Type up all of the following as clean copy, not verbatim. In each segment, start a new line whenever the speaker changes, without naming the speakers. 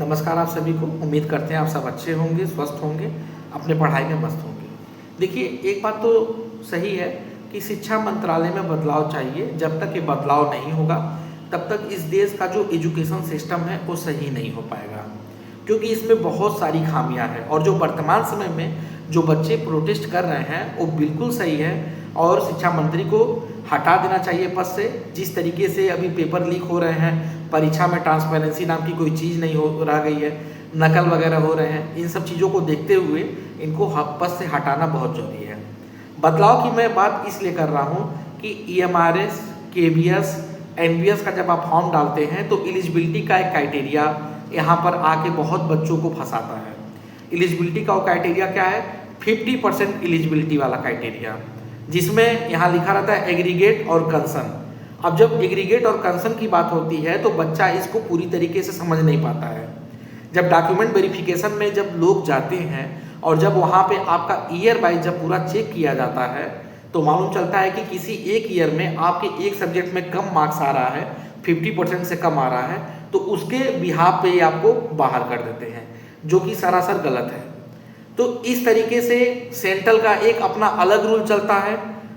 नमस्कार आप सभी को। उम्मीद करते हैं आप सब अच्छे होंगे, स्वस्थ होंगे, अपने पढ़ाई में मस्त होंगे। देखिए, एक बात तो सही है कि शिक्षा मंत्रालय में बदलाव चाहिए। जब तक ये बदलाव नहीं होगा तब तक इस देश का जो एजुकेशन सिस्टम है वो सही नहीं हो पाएगा, क्योंकि इसमें बहुत सारी खामियां हैं। और जो वर्तमान समय में जो बच्चे प्रोटेस्ट कर रहे हैं वो बिल्कुल सही है और शिक्षा मंत्री को हटा देना चाहिए पद से। जिस तरीके से अभी पेपर लीक हो रहे हैं, परीक्षा में ट्रांसपेरेंसी नाम की कोई चीज़ नहीं हो रह गई है, नकल वगैरह हो रहे हैं, इन सब चीज़ों को देखते हुए इनको पद से हटाना बहुत जरूरी है। बदलाव की मैं बात इसलिए कर रहा हूँ कि EMRS, KBS, NBS का जब आप फॉर्म डालते हैं तो एलिजिबिलिटी का एक क्राइटेरिया यहाँ पर आके बहुत बच्चों को फंसाता है। एलिजिबिलिटी का वो क्राइटेरिया क्या है? 50% एलिजिबिलिटी वाला क्राइटेरिया, जिसमें यहाँ लिखा रहता है एग्रीगेट और कंसर्न। अब जब एग्रीगेट और कंसर्न की बात होती है तो बच्चा इसको पूरी तरीके से समझ नहीं पाता है। जब डॉक्यूमेंट वेरिफिकेशन में जब लोग जाते हैं और जब वहाँ पे आपका ईयर वाइज जब पूरा चेक किया जाता है तो मालूम चलता है कि किसी एक ईयर में आपके एक सब्जेक्ट में कम मार्क्स आ रहा है, 50% से कम आ रहा है, तो उसके बिहाफ पे आपको बाहर कर देते हैं, जो कि सरासर गलत है। तो इस तरीके से सेंट्रल का एक अपना अलग रूल चलता है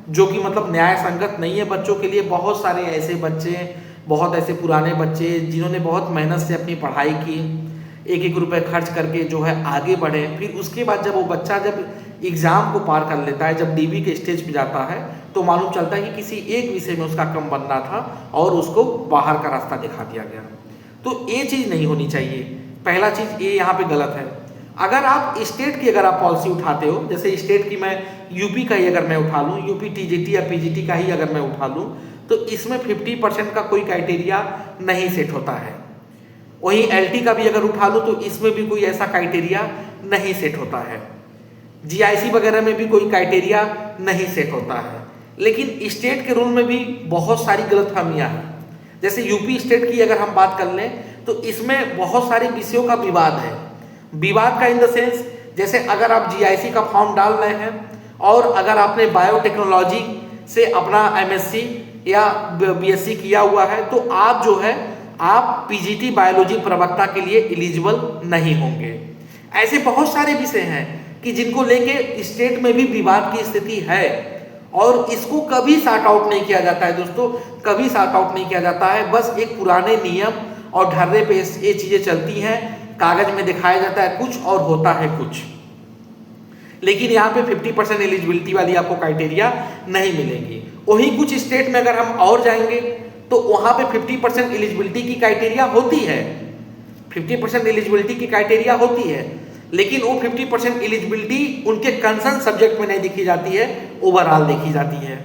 जो कि मतलब न्याय संगत नहीं है बच्चों के लिए। बहुत सारे ऐसे बच्चे, बहुत ऐसे पुराने बच्चे जिन्होंने बहुत मेहनत से अपनी पढ़ाई की, एक एक रुपए खर्च करके जो है आगे बढ़े, फिर उसके बाद जब वो बच्चा जब एग्ज़ाम को पार कर लेता है, जब DB के स्टेज पे जाता है तो मालूम चलता है कि किसी एक विषय में उसका कम बनना था और उसको बाहर का रास्ता दिखा दिया गया। तो ये चीज़ नहीं होनी चाहिए। पहला चीज़ ये यहाँ पे गलत है। अगर आप स्टेट की अगर आप पॉलिसी उठाते हो, जैसे स्टेट की मैं यूपी का ही अगर मैं उठा लूँ, यूपी TGT या PGT का ही अगर मैं उठा लूँ, तो इसमें 50% का कोई क्राइटेरिया नहीं सेट होता है। वहीं LT का भी अगर उठा लूँ तो इसमें भी कोई ऐसा क्राइटेरिया नहीं सेट होता है। GIC वगैरह में भी कोई क्राइटेरिया नहीं सेट होता है। लेकिन स्टेट के रूल में भी बहुत सारी गलतफहमियाँ हैं। जैसे यूपी स्टेट की अगर हम बात कर लें तो इसमें बहुत सारे विषयों का विवाद है। विवाद का इन द सेंस, जैसे अगर आप GIC का फॉर्म डाल रहे हैं और अगर आपने बायोटेक्नोलॉजी से अपना MSc या BSc किया हुआ है तो आप जो है आप PGT बायोलॉजी प्रवक्ता के लिए एलिजिबल नहीं होंगे। ऐसे बहुत सारे विषय हैं कि जिनको लेके स्टेट में भी विवाद की स्थिति है और इसको कभी सॉर्ट आउट नहीं किया जाता है दोस्तों, कभी सॉर्ट आउट नहीं किया जाता है। बस एक पुराने नियम और ढर्रे पे ये चीज़ें चलती हैं, कागज में दिखाया जाता है कुछ और होता है कुछ। लेकिन यहाँ पे 50% एलिजिबिलिटी वाली आपको क्राइटेरिया नहीं मिलेगी। वहीं कुछ स्टेट में अगर हम और जाएंगे तो वहाँ पे 50% एलिजिबिलिटी की क्राइटेरिया होती है, 50% एलिजिबिलिटी की क्राइटेरिया होती है, लेकिन वो 50% एलिजिबिलिटी उनके कंसर्न सब्जेक्ट में नहीं देखी जाती है, ओवरऑल देखी जाती है।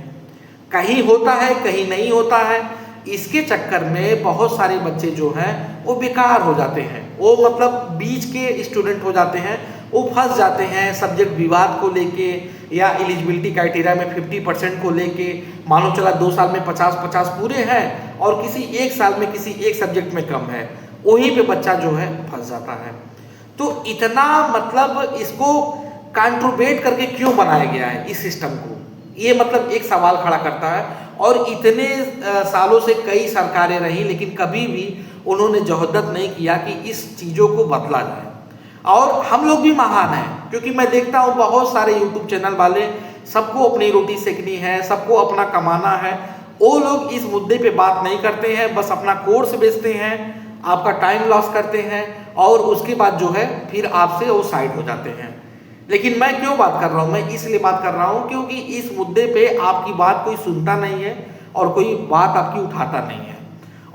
कहीं होता है कहीं नहीं होता है। इसके चक्कर में बहुत सारे बच्चे जो हैं वो बेकार हो जाते हैं, वो मतलब बीच के स्टूडेंट हो जाते हैं, वो फंस जाते हैं सब्जेक्ट विवाद को लेके या एलिजिबिलिटी क्राइटेरिया में 50% को लेके। मालूम चला 2 साल में 50-50 पूरे हैं और किसी एक साल में किसी एक सब्जेक्ट में कम है, वहीं पे बच्चा जो है फंस जाता है। तो इतना मतलब इसको कंट्रोवेट करके क्यों बनाया गया है इस सिस्टम को, ये मतलब एक सवाल खड़ा करता है। और इतने सालों से कई सरकारें रही लेकिन कभी भी उन्होंने जहदत नहीं किया कि इस चीज़ों को बदला जाए। और हम लोग भी महान हैं, क्योंकि मैं देखता हूँ बहुत सारे YouTube चैनल वाले, सबको अपनी रोटी सेकनी है, सबको अपना कमाना है, वो लोग इस मुद्दे पे बात नहीं करते हैं, बस अपना कोर्स बेचते हैं, आपका टाइम लॉस करते हैं और उसके बाद जो है फिर आपसे वो साइड हो जाते हैं। लेकिन मैं क्यों बात कर रहा हूँ? मैं इसलिए बात कर रहा हूँ क्योंकि इस मुद्दे पे आपकी बात कोई सुनता नहीं है और कोई बात आपकी उठाता नहीं है।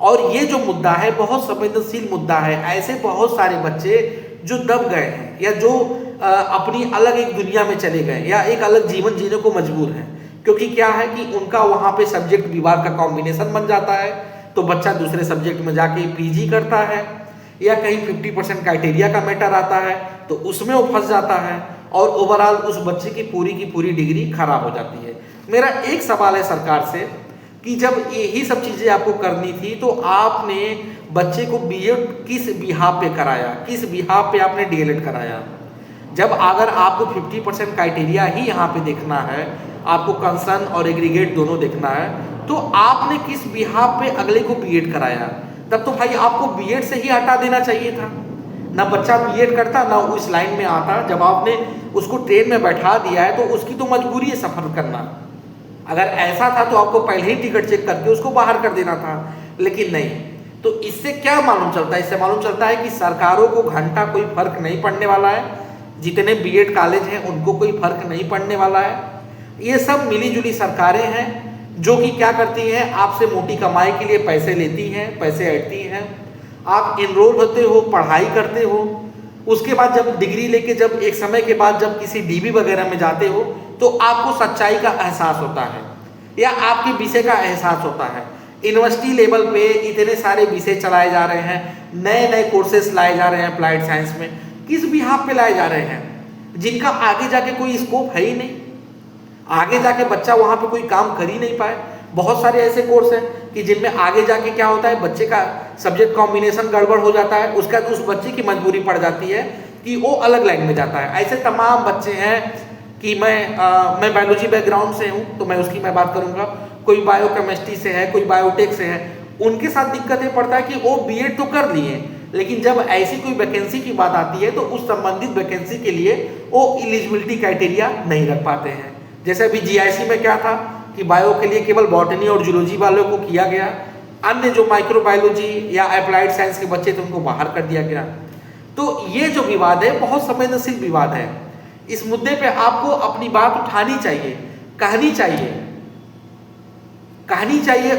और ये जो मुद्दा है बहुत संवेदनशील मुद्दा है। ऐसे बहुत सारे बच्चे जो दब गए हैं या जो अपनी अलग एक दुनिया में चले गए या एक अलग जीवन जीने को मजबूर हैं, क्योंकि क्या है कि उनका वहाँ पे सब्जेक्ट विभाग का कॉम्बिनेशन बन जाता है, तो बच्चा दूसरे सब्जेक्ट में जाके PG करता है या कहीं 50% क्राइटेरिया का मैटर आता है तो उसमें वो फंस जाता है और ओवरऑल उस बच्चे की पूरी डिग्री खराब हो जाती है। मेरा एक सवाल है सरकार से कि जब यही सब चीज़ें आपको करनी थी तो आपने बच्चे को BEd किस बिहाफ पे कराया, किस बिहाफ पे आपने DLED कराया? जब अगर आपको 50% क्राइटेरिया ही यहाँ पे देखना है, आपको कंसर्न और एग्रीगेट दोनों देखना है, तो आपने किस बिहाफ पे अगले को BEd कराया? तब तो भाई आपको BEd से ही हटा देना चाहिए था। ना बच्चा बीएड करता ना उस लाइन में आता। जब आपने उसको ट्रेन में बैठा दिया है तो उसकी तो मजबूरी है सफ़र करना। अगर ऐसा था तो आपको पहले ही टिकट चेक करके उसको बाहर कर देना था, लेकिन नहीं। तो इससे क्या मालूम चलता है? इससे मालूम चलता है कि सरकारों को घंटा कोई फर्क नहीं पड़ने वाला है, जितने बीएड कॉलेज हैं उनको कोई फर्क नहीं पड़ने वाला है। ये सब मिली जुली सरकारें हैं जो कि क्या करती हैं, आपसे मोटी कमाई के लिए पैसे लेती हैं, पैसे ऐंठती हैं। आप इनरोल होते हो, पढ़ाई करते हो, उसके बाद जब डिग्री लेके जब एक समय के बाद जब किसी डीबी वगैरह में जाते हो तो आपको सच्चाई का एहसास होता है या आपके विषय का एहसास होता है। यूनिवर्सिटी लेवल पे इतने सारे विषय चलाए जा रहे हैं, नए नए कोर्सेस लाए जा रहे हैं अप्लाइड साइंस में, किस बिहाफ पे लाए जा रहे हैं जिनका आगे जाके कोई स्कोप है ही नहीं, आगे जाके बच्चा वहाँ पे कोई काम कर ही नहीं पाए। बहुत सारे ऐसे कोर्स हैं कि जिनमें आगे जाके क्या होता है, बच्चे का सब्जेक्ट कॉम्बिनेशन गड़बड़ हो जाता है, उसका तो उस बच्चे की मजबूरी पड़ जाती है कि वो अलग लाइन में जाता है। ऐसे तमाम बच्चे हैं कि मैं बायोलॉजी बैकग्राउंड से हूँ तो मैं उसकी मैं बात करूँगा, कोई बायोकेमिस्ट्री से है, कोई बायोटेक से है, उनके साथ दिक्कत ये पड़ता है कि वो बीएड तो कर लिए, लेकिन जब ऐसी कोई वैकेंसी की बात आती है तो उस संबंधित वैकेंसी के लिए वो एलिजिबिलिटी क्राइटेरिया नहीं रख पाते हैं। जैसे अभी जीआईसी में क्या था कि बायो के लिए केवल बॉटनी और जूलॉजी वालों को किया गया, अन्य जो माइक्रोबायोलॉजी या अप्लाइड साइंस के बच्चे थे उनको बाहर कर दिया गया। तो ये जो विवाद है बहुत संवेदनशील विवाद है। इस मुद्दे पे आपको अपनी बात उठानी चाहिए, कहनी चाहिए,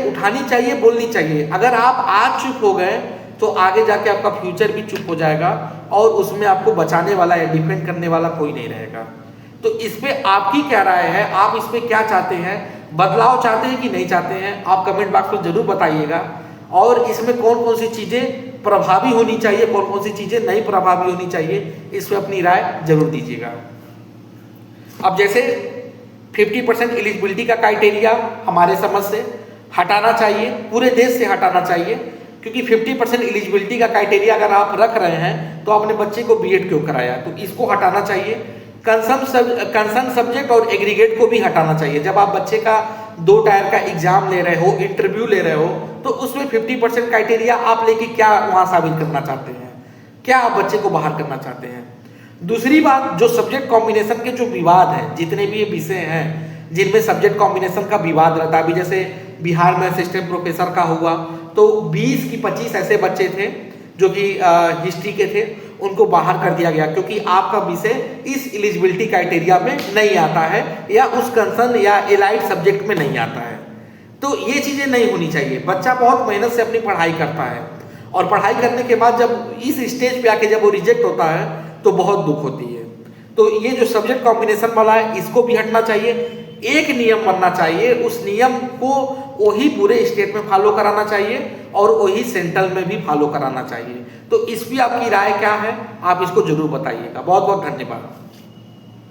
उठानी चाहिए, बोलनी चाहिए। अगर आप आज चुप हो गए तो आगे जाके आपका फ्यूचर भी चुप हो जाएगा और उसमें आपको बचाने वाला या डिफेंड करने वाला कोई नहीं रहेगा। तो इस पे आपकी क्या राय है? आप इस पे क्या चाहते हैं? बदलाव चाहते हैं कि नहीं चाहते हैं? आप कमेंट बॉक्स में जरूर बताइएगा। और इसमें कौन कौन सी चीज़ें प्रभावी होनी चाहिए, कौन कौन सी चीज़ें नहीं प्रभावी होनी चाहिए, इस पे अपनी राय जरूर दीजिएगा। अब जैसे 50% एलिजिबिलिटी का क्राइटेरिया हमारे समझ से हटाना चाहिए, पूरे देश से हटाना चाहिए, क्योंकि 50% एलिजिबिलिटी का क्राइटेरिया अगर आप रख रहे हैं तो अपने बच्चे को बीएड क्यों कराया, तो इसको हटाना चाहिए। कंसर्न सब्जेक्ट और एग्रीगेट को भी हटाना चाहिए। जब आप बच्चे का 2 टायर का एग्जाम ले रहे हो, इंटरव्यू ले रहे हो, तो उसमें 50% क्राइटेरिया आप लेके क्या वहां साबित करना चाहते हैं, क्या आप बच्चे को बाहर करना चाहते हैं। दूसरी बात, जो सब्जेक्ट कॉम्बिनेशन के जो विवाद हैं, जितने भी ये विषय हैं जिनमें सब्जेक्ट कॉम्बिनेशन का विवाद रहता है, अभी जैसे बिहार में असिस्टेंट प्रोफेसर का हुआ तो 20 की 25 ऐसे बच्चे थे जो कि हिस्ट्री के थे, उनको बाहर कर दिया गया क्योंकि आपका विषय इस एलिजिबिलिटी क्राइटेरिया में नहीं आता है या उस कंसर्न या एलाइड सब्जेक्ट में नहीं आता है। तो ये चीज़ें नहीं होनी चाहिए। बच्चा बहुत मेहनत से अपनी पढ़ाई करता है और पढ़ाई करने के बाद जब इस स्टेज पे आके जब वो रिजेक्ट होता है तो बहुत दुख होती है। तो ये जो सब्जेक्ट कॉम्बिनेशन वाला है इसको भी हटना चाहिए। एक नियम बनना चाहिए, उस नियम को वही पूरे स्टेट में फॉलो कराना चाहिए और वही सेंट्रल में भी फॉलो कराना चाहिए। तो इस पर आपकी राय क्या है, आप इसको जरूर बताइएगा। बहुत बहुत धन्यवाद।